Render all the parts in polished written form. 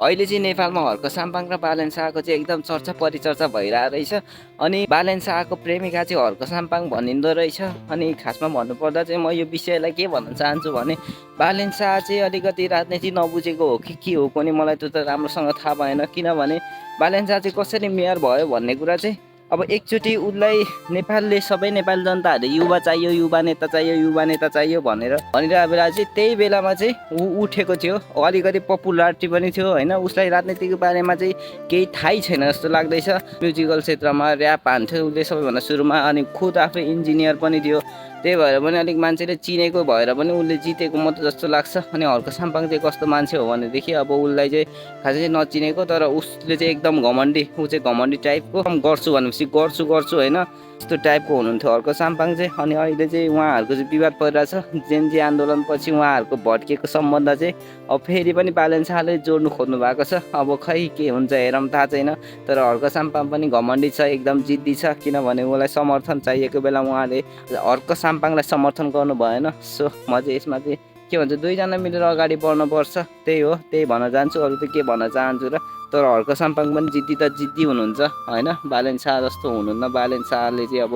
अहिले चाहिँ नेपालमा हर्क साम्पाङ र बालेन शाहको चाहिँ एकदम चर्चा परिचर्चा भइरहेको रहेछ। अनि बालेन शाहको प्रेमिका चाहिँ हर्क साम्पाङ भनिँदो रहेछ। अनि खासमा भन्नुपर्दा चाहिँ म यो विषयलाई के भन्न चाहन्छु भने बालेन शाह चाहिँ अलिकति राजनीति नबुझेको हो कि के हो कुनै मलाई त्यो त राम्रोसँग थाहा भएन। किनभने बालेन शाह चाहिँ कसरी मेयर भयो भन्ने कुरा चाहिँ अब एकचोटि उसलाई नेपालले सबै नेपाली जनताहरूले युवा चाहियो, युवा नेता चाहियो, युवा नेता चाहियो भनिरहेको बेला चाहिँ त्यही बेलामा चाहिँ ऊ उठेको थियो। अलिकति पपुलारिटी पनि थियो होइन। उसलाई राजनीतिको बारेमा चाहिँ केही थाहै छैन जस्तो लाग्दैछ। म्युजिकल क्षेत्रमा ऱ्याप हान्थ्यो उसले सबैभन्दा सुरुमा, अनि खुद आफै इन्जिनियर पनि थियो। त्यही भएर पनि अलिक मान्छेले चिनेको भएर पनि उसले जितेको मात्र जस्तो लाग्छ। अनि हर्क साम्पाङ चाहिँ कस्तो मान्छे हो भनेदेखि अब उसलाई चाहिँ खासै चाहिँ नचिनेको, तर उसले चाहिँ एकदम घमण्डी, ऊ चाहिँ घमण्डी टाइपको, गर्छु भनेपछि गर्छु गर्छु होइन यस्तो टाइपको हुनुहुन्थ्यो हर्क साम्पाङ चाहिँ। अनि अहिले चाहिँ उहाँहरूको चाहिँ विवाद परिरहेछ। जेनजी आन्दोलनपछि उहाँहरूको भड्किएको सम्बन्ध चाहिँ अब फेरि पनि बालेन शाहले जोड्नु खोज्नु भएको छ। अब खै के हुन्छ हेरौँ, थाहा छैन। तर हर्क साम्पाङ पनि घमण्डी छ, एकदम जिद्दी छ। किनभने उसलाई समर्थन चाहिएको बेला उहाँले हर्क साम्पाङलाई समर्थन गर्नु भएन। सो म चाहिँ यसमा चाहिँ के भन्छ, दुईजना मिलेर अगाडि बढ्नुपर्छ, त्यही हो। त्यही भन्न चाहन्छु, अरू त के भन्न चाहन्छु र। तर हर्क साम्पाङ पनि जिद्दी त जिद्दी हुनुहुन्छ होइन, बालेन शाह जस्तो हुनुहुन्न। बालेन शाहले चाहिँ अब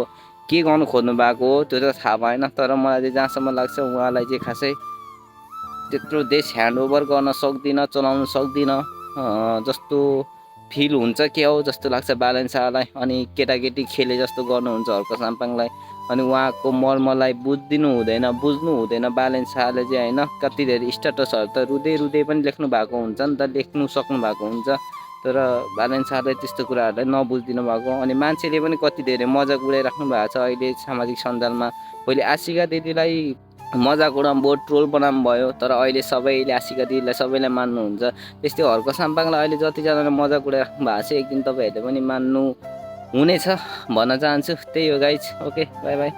के गर्नु खोज्नु भएको हो त्यो त थाहा भएन। तर मलाई चाहिँ जहाँसम्म लाग्छ उहाँलाई चाहिँ खासै त्यत्रो देश ह्यान्डओभर गर्न सक्दिनँ, चलाउनु सक्दिनँ जस्तो फिल हुन्छ के हो जस्तो लाग्छ बालेन शाहलाई। अनि केटाकेटी खेले जस्तो गर्नुहुन्छ हर्क साम्पाङलाई। अनि उहाँको मर्मलाई बुझ्नु हुँदैन बालेन शाहले चाहिँ होइन। कति धेरै स्ट्याटसहरू त रुँदै रुँदै पनि लेख्नु भएको हुन्छ नि त, लेख्नु सक्नु भएको हुन्छ। तर बालेन शाहले त्यस्तो कुराहरूलाई नबुझिदिनु भएको। अनि मान्छेले पनि कति धेरै मजाक उडाइराख्नु भएको छ अहिले सामाजिक सञ्जालमा। पहिले आशिका दिदीलाई मजाक उडाउनु भयो, ट्रोल बनाउनु भयो, तर अहिले सबैले आशिका दिदीलाई सबैलाई मान्नुहुन्छ। त्यस्तै हर्क साम्पाङलाई अहिले जतिजनाले मजाक उडाइराख्नु भएको छ, एक दिन तपाईँहरूले पनि मान्नु हुनेछ भन्न चाहन्छु। त्यही हो गाइज, ओके बाई बाई।